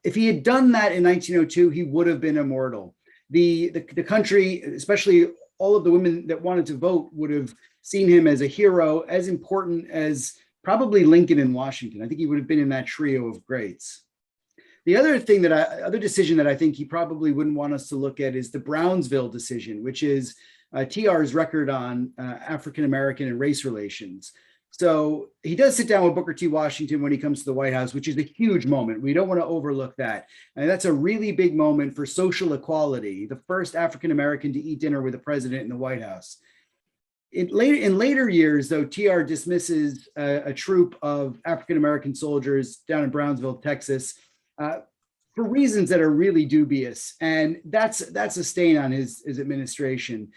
if he had done that in 1902, he would have been immortal. The country, especially all of the women that wanted to vote, would have seen him as a hero, as important as probably Lincoln and Washington. I think he would have been in that trio of greats. The other decision that I think he probably wouldn't want us to look at is the Brownsville decision, which is TR's record on African American and race relations. So he does sit down with Booker T. Washington when he comes to the White House, which is a huge moment. We don't want to overlook that. And that's a really big moment for social equality, the first African American to eat dinner with the president in the White House. In later years, though, TR dismisses a troop of African American soldiers down in Brownsville, Texas, for reasons that are really dubious. And that's a stain on his administration.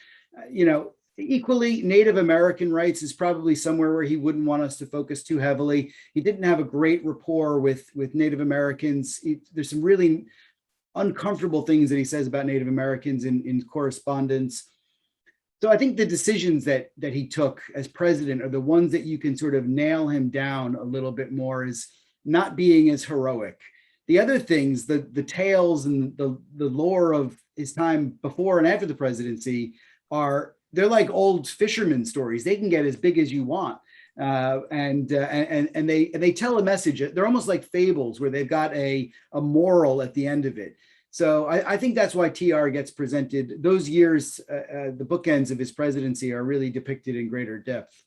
Equally, Native American rights is probably somewhere where he wouldn't want us to focus too heavily. He didn't have a great rapport with Native Americans. There's some really uncomfortable things that he says about Native Americans in correspondence. So I think the decisions that he took as president are the ones that you can sort of nail him down a little bit more as not being as heroic. The other things, the tales and the lore of his time before and after the presidency they're like old fisherman stories. They can get as big as you want. And they tell a message. They're almost like fables where they've got a moral at the end of it. So I think that's why TR gets presented. Those years, the bookends of his presidency are really depicted in greater depth.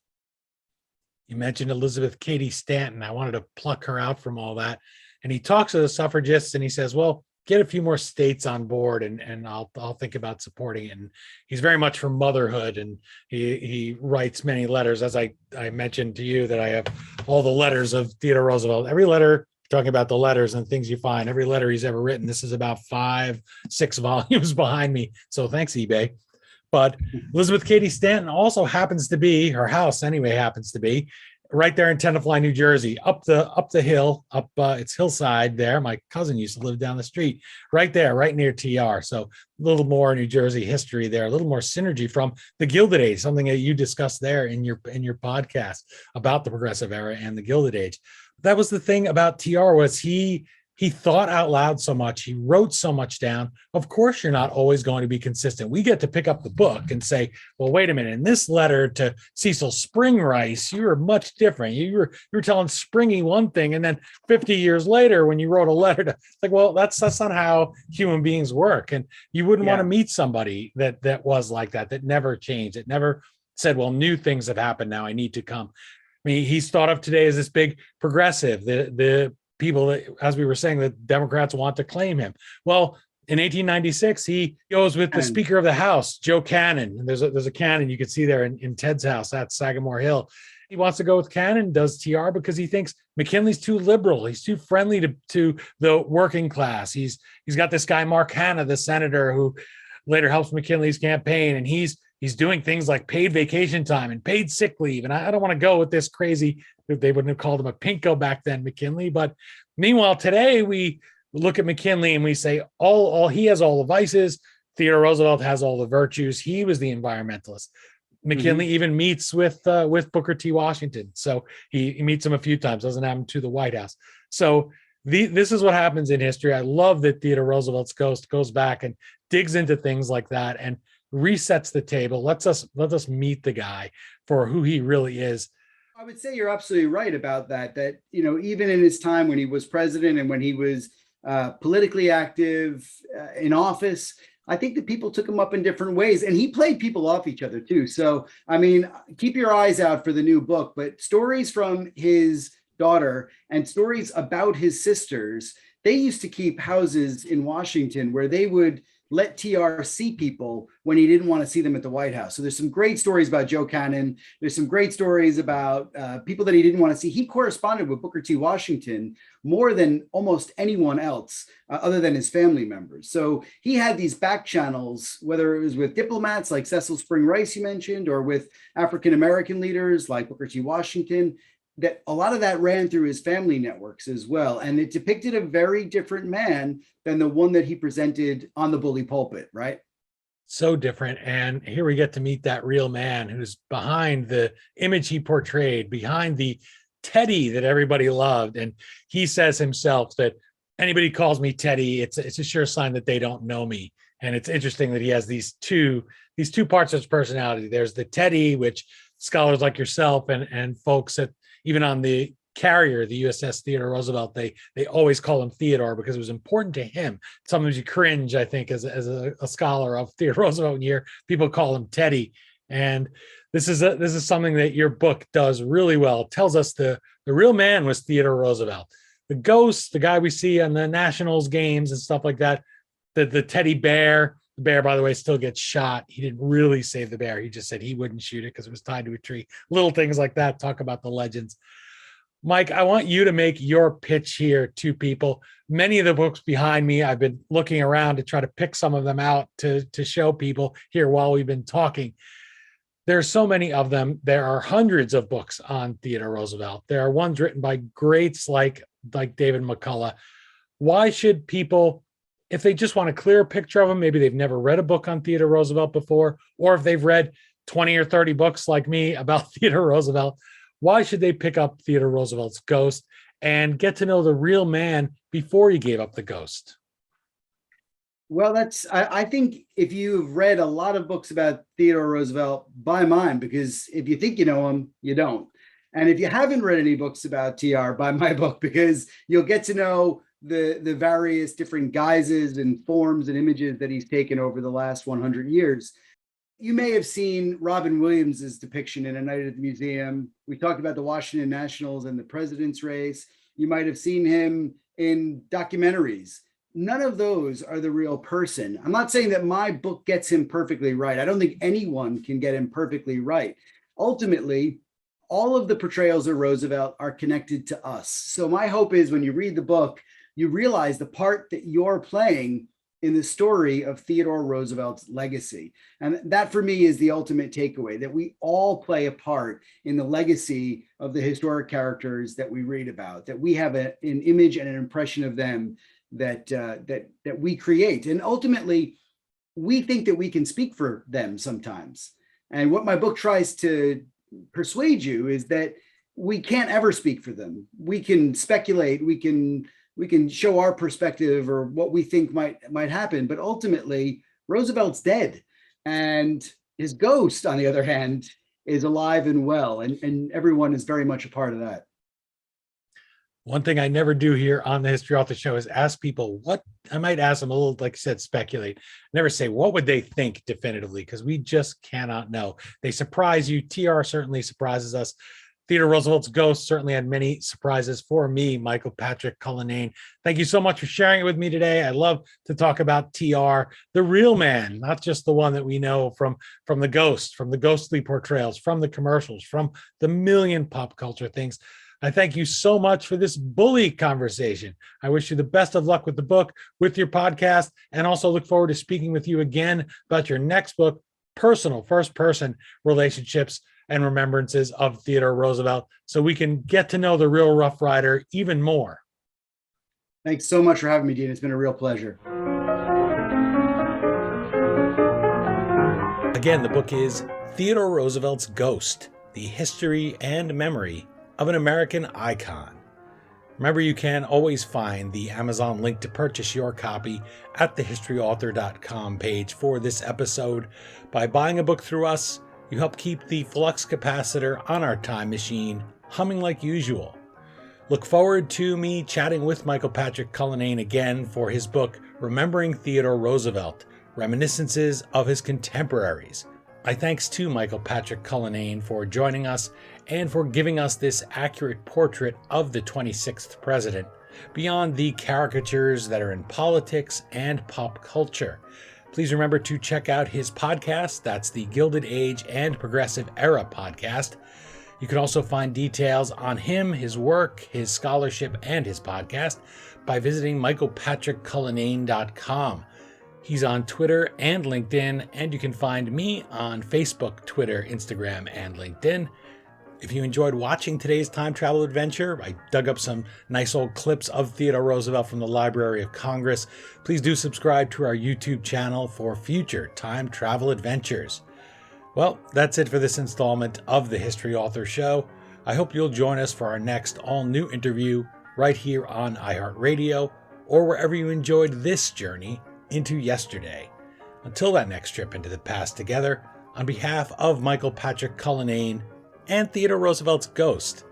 You mentioned Elizabeth Cady Stanton. I wanted to pluck her out from all that. And he talks to the suffragists and he says, well, get a few more states on board and I'll think about supporting it. And he's very much for motherhood. And he writes many letters. As I mentioned to you that I have all the letters of Theodore Roosevelt, every letter talking about the letters and things you find, every letter he's ever written. This is about 5-6 volumes behind me. So thanks, eBay. But Elizabeth Cady Stanton also happens to be, her house anyway happens to be, right there in Tenafly, New Jersey, up the hill, it's hillside there. My cousin used to live down the street, right there, right near TR. So a little more New Jersey history there, a little more synergy from the Gilded Age, something that you discussed there in your podcast about the Progressive Era and the Gilded Age. That was the thing about TR was he thought out loud so much. He wrote so much down. Of course, you're not always going to be consistent. We get to pick up the book and say, well, wait a minute. In this letter to Cecil Spring Rice, you were much different. You were telling Springy one thing. And then 50 years later, when you wrote a letter to, it's like, well, that's not how human beings work. And you wouldn't want to meet somebody that was like that never changed. It never said, well, new things have happened now. I need to come. I mean, he's thought of today as this big progressive, the people that, as we were saying, the Democrats want to claim him. Well, in 1896, he goes with the Speaker of the House, Joe Cannon. And there's a cannon you can see there in Ted's house at Sagamore Hill. He wants to go with Cannon, does TR, because he thinks McKinley's too liberal. He's too friendly to the working class. He's got this guy, Mark Hanna, the senator, who later helps McKinley's campaign. And he's doing things like paid vacation time and paid sick leave. And I don't want to go with this crazy, they wouldn't have called him a pinko back then, McKinley. But meanwhile, today we look at McKinley and we say, all he has all the vices. Theodore Roosevelt has all the virtues. He was the environmentalist. McKinley even meets with Booker T. Washington. So he meets him a few times, doesn't have him to the White House. So this is what happens in history. I love that Theodore Roosevelt's ghost goes back and digs into things like that and resets the table, let us meet the guy for who he really is. I would say you're absolutely right about that, even in his time when he was president and when he was politically active in office, I think that people took him up in different ways, and he played people off each other too. So, I mean, keep your eyes out for the new book, but stories from his daughter and stories about his sisters, they used to keep houses in Washington where they would let TR see people when he didn't want to see them at the White House. So there's some great stories about Joe Cannon. There's some great stories about people that he didn't want to see. He corresponded with Booker T. Washington more than almost anyone else other than his family members. So he had these back channels, whether it was with diplomats like Cecil Spring Rice you mentioned, or with African-American leaders like Booker T. Washington, that a lot of that ran through his family networks as well. And it depicted a very different man than the one that he presented on the bully pulpit, right? So different. And here we get to meet that real man who's behind the image he portrayed, behind the Teddy that everybody loved. And he says himself that anybody calls me Teddy, it's a sure sign that they don't know me. And it's interesting that he has these two parts of his personality. There's the Teddy, which scholars like yourself and folks at even on the carrier, the USS Theodore Roosevelt, they always call him Theodore because it was important to him. Sometimes you cringe, I think, as a scholar of Theodore Roosevelt, when you hear people call him Teddy. And this is something that your book does really well. It tells us the real man was Theodore Roosevelt. The ghost, the guy we see on the Nationals games and stuff like that, the teddy bear. The bear, by the way, still gets shot. He didn't really save the bear. He just said he wouldn't shoot it because it was tied to a tree. Little things like that. Talk about the legends. Mike, I want you to make your pitch here to people. Many of the books behind me, I've been looking around to try to pick some of them out to show people here while we've been talking. There are so many of them. There are hundreds of books on Theodore Roosevelt. There are ones written by greats like David McCullough. Why should people, if they just want a clear picture of him, maybe they've never read a book on Theodore Roosevelt before, or if they've read 20 or 30 books like me about Theodore Roosevelt, why should they pick up Theodore Roosevelt's Ghost and get to know the real man before he gave up the ghost? Well, I think if you've read a lot of books about Theodore Roosevelt, buy mine, because if you think you know him, you don't. And if you haven't read any books about TR, buy my book, because you'll get to know the various different guises and forms and images that he's taken over the last 100 years. You may have seen Robin Williams's depiction in A Night at the Museum. We talked about the Washington Nationals and the president's race. You might have seen him in documentaries. None of those are the real person. I'm not saying that my book gets him perfectly right. I don't think anyone can get him perfectly right. Ultimately, all of the portrayals of Roosevelt are connected to us. So my hope is when you read the book, you realize the part that you're playing in the story of Theodore Roosevelt's legacy. And that for me is the ultimate takeaway, that we all play a part in the legacy of the historic characters that we read about, that we have an image and an impression of them that we create. And ultimately, we think that we can speak for them sometimes. And what my book tries to persuade you is that we can't ever speak for them. We can speculate, we can show our perspective or what we think might happen, but ultimately Roosevelt's dead, and his ghost, on the other hand, is alive and well, and everyone is very much a part of that. One thing I never do here on the History Author Show is ask people what, I might ask them a little, like you said, speculate. Never say, what would they think definitively? Because we just cannot know. They surprise you. TR certainly surprises us. Theodore Roosevelt's Ghost certainly had many surprises for me, Michael Patrick Cullinane. Thank you so much for sharing it with me today. I love to talk about TR, the real man, not just the one that we know from the Ghost, from the ghostly portrayals, from the commercials, from the million pop culture things. I thank you so much for this bully conversation. I wish you the best of luck with the book, with your podcast, and also look forward to speaking with you again about your next book, Personal First-Person Relationships and Remembrances of Theodore Roosevelt, so we can get to know the real Rough Rider even more. Thanks so much for having me, Dean. It's been a real pleasure. Again, the book is Theodore Roosevelt's Ghost, The History and Memory of an American Icon. Remember, you can always find the Amazon link to purchase your copy at thehistoryauthor.com page for this episode. By buying a book through us, you help keep the flux capacitor on our time machine humming like usual. Look forward to me chatting with Michael Patrick Cullinane again for his book, Remembering Theodore Roosevelt, Reminiscences of His Contemporaries. My thanks to Michael Patrick Cullinane for joining us and for giving us this accurate portrait of the 26th president, beyond the caricatures that are in politics and pop culture. Please remember to check out his podcast. That's the Gilded Age and Progressive Era podcast. You can also find details on him, his work, his scholarship, and his podcast by visiting michaelpatrickcullinane.com. He's on Twitter and LinkedIn, and you can find me on Facebook, Twitter, Instagram, and LinkedIn. If you enjoyed watching today's time travel adventure, I dug up some nice old clips of Theodore Roosevelt from the Library of Congress. Please do subscribe to our YouTube channel for future time travel adventures. Well, that's it for this installment of the History Author Show. I hope you'll join us for our next all-new interview right here on iHeartRadio or wherever you enjoyed this journey into yesterday. Until that next trip into the past together, on behalf of Michael Patrick Cullinane and Theodore Roosevelt's Ghost,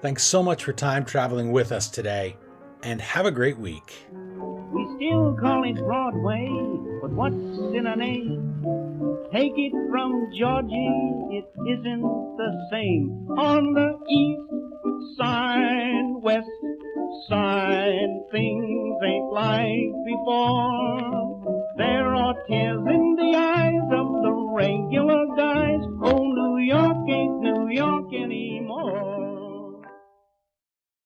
Thanks so much for time traveling with us today, and have a great week. We still call it Broadway, but what's in a name? Take it from Georgie, it isn't the same. On the east side, west side, things ain't like before. There are tears in the eyes of the regular guys. Oh, New York ain't New York anymore.